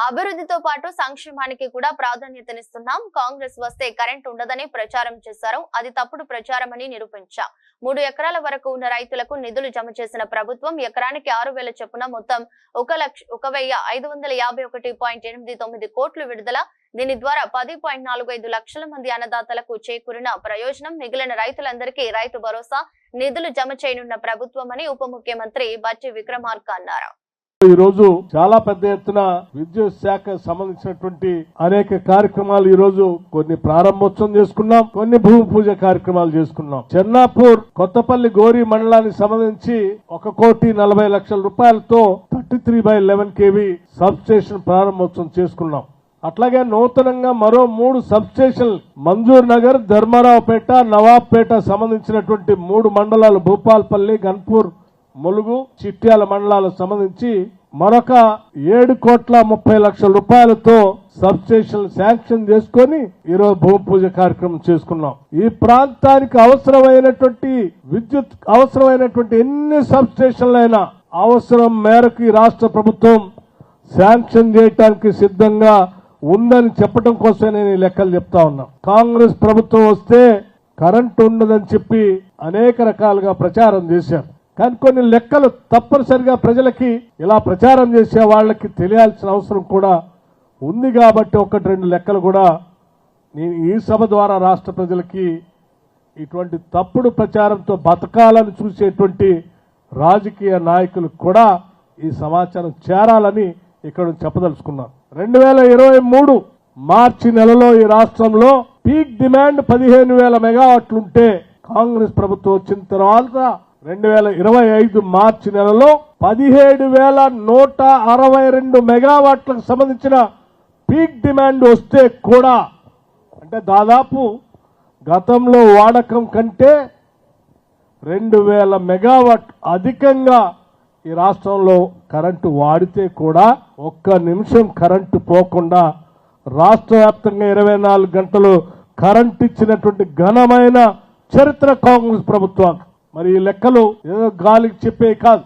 అభివృద్ధితో పాటు సంక్షేమానికి కూడా ప్రాధాన్యతనిస్తున్నాం. కాంగ్రెస్ వస్తే కరెంట్ ఉండదని ప్రచారం చేశారు. అది తప్పుడు ప్రచారమని నిరూపించా. 3 ఎకరాల వరకు ఉన్న రైతులకు నిధులు జమ చేసిన ప్రభుత్వం ఎకరానికి 6,000 చొప్పున మొత్తం 1,151.89 కోట్లు విడుదల. దీని ద్వారా 10.45 లక్షల మంది అన్నదాతలకు చేకూరిన ప్రయోజనం. మిగిలిన రైతులందరికీ రైతు భరోసా నిధులు జమ చేయనున్న ప్రభుత్వమని ఉప ముఖ్యమంత్రి బట్టి విక్రమార్క అన్నారు. ఈ రోజు చాలా పెద్ద ఎత్తున విద్యుత్ శాఖ సంబంధించినటువంటి అనేక కార్యక్రమాలు ఈ రోజు కొన్ని ప్రారంభోత్సవం చేసుకున్నాం, కొన్ని భూమి పూజ కార్యక్రమాలు చేసుకున్నాం. చెన్నాపూర్ కొత్తపల్లి గోరి మండలానికి సంబంధించి 1,40,00,000 రూపాయలతో 33/11 kV సబ్ స్టేషన్ ప్రారంభోత్సవం చేసుకున్నాం. అట్లాగే నూతనంగా మరో 3 సబ్ స్టేషన్ మంజూర్ నగర్, ధర్మారావుపేట, నవాబ్పేట సంబంధించినటువంటి 3 మండలాలు భూపాల్పల్లి, గన్పూర్, ములుగు, చిట్యాల మండలాలకు సంబంధించి మరొక 7,30,00,000 రూపాయలతో సబ్ స్టేషన్ శాంక్షన్ చేసుకుని ఈరోజు భూమి పూజ కార్యక్రమం చేసుకున్నాం. ఈ ప్రాంతానికి అవసరమైనటువంటి విద్యుత్ అవసరమైనటువంటి ఎన్ని సబ్ స్టేషన్లైనా అవసరం మేరకు ఈ రాష్ట్ర ప్రభుత్వం శాంక్షన్ చేయడానికి సిద్ధంగా ఉందని చెప్పడం కోసమే నేను ఈ లెక్కలు చెప్తా ఉన్నా. కాంగ్రెస్ ప్రభుత్వం వస్తే కరెంటు ఉండదని చెప్పి అనేక రకాలుగా ప్రచారం చేశారు. కానీ కొన్ని లెక్కలు తప్పనిసరిగా ప్రజలకి ఇలా ప్రచారం చేసే వాళ్ళకి తెలియాల్సిన అవసరం కూడా ఉంది. కాబట్టి 1-2 లెక్కలు కూడా నేను ఈ సభ ద్వారా రాష్ట్ర ప్రజలకి ఇటువంటి తప్పుడు ప్రచారంతో బతకాలని చూసేటువంటి రాజకీయ నాయకులకు కూడా ఈ సమాచారం చేరాలని ఇక్కడ చెప్పదలుచుకున్నాను. 2023 మార్చి నెలలో ఈ రాష్ట్రంలో పీక్ డిమాండ్ 15,000 మెగావాట్లు ఉంటే కాంగ్రెస్ ప్రభుత్వం వచ్చిన తర్వాత 2025 మార్చి నెలలో 17,162 మెగావాట్లకు సంబంధించిన పీక్ డిమాండ్ వస్తే కూడా అంటే దాదాపు గతంలో వాడకం కంటే 2,000 మెగావాట్ అధికంగా ఈ రాష్ట్రంలో కరెంటు వాడితే కూడా 1 నిమిషం కరెంటు పోకుండా రాష్ట్ర వ్యాప్తంగా 24 గంటలు కరెంటు ఇచ్చినటువంటి ఘనమైన చరిత్ర కాంగ్రెస్ ప్రభుత్వం. మరి ఈ లెక్కలు ఏదో గాలికి చెప్పే కాదు.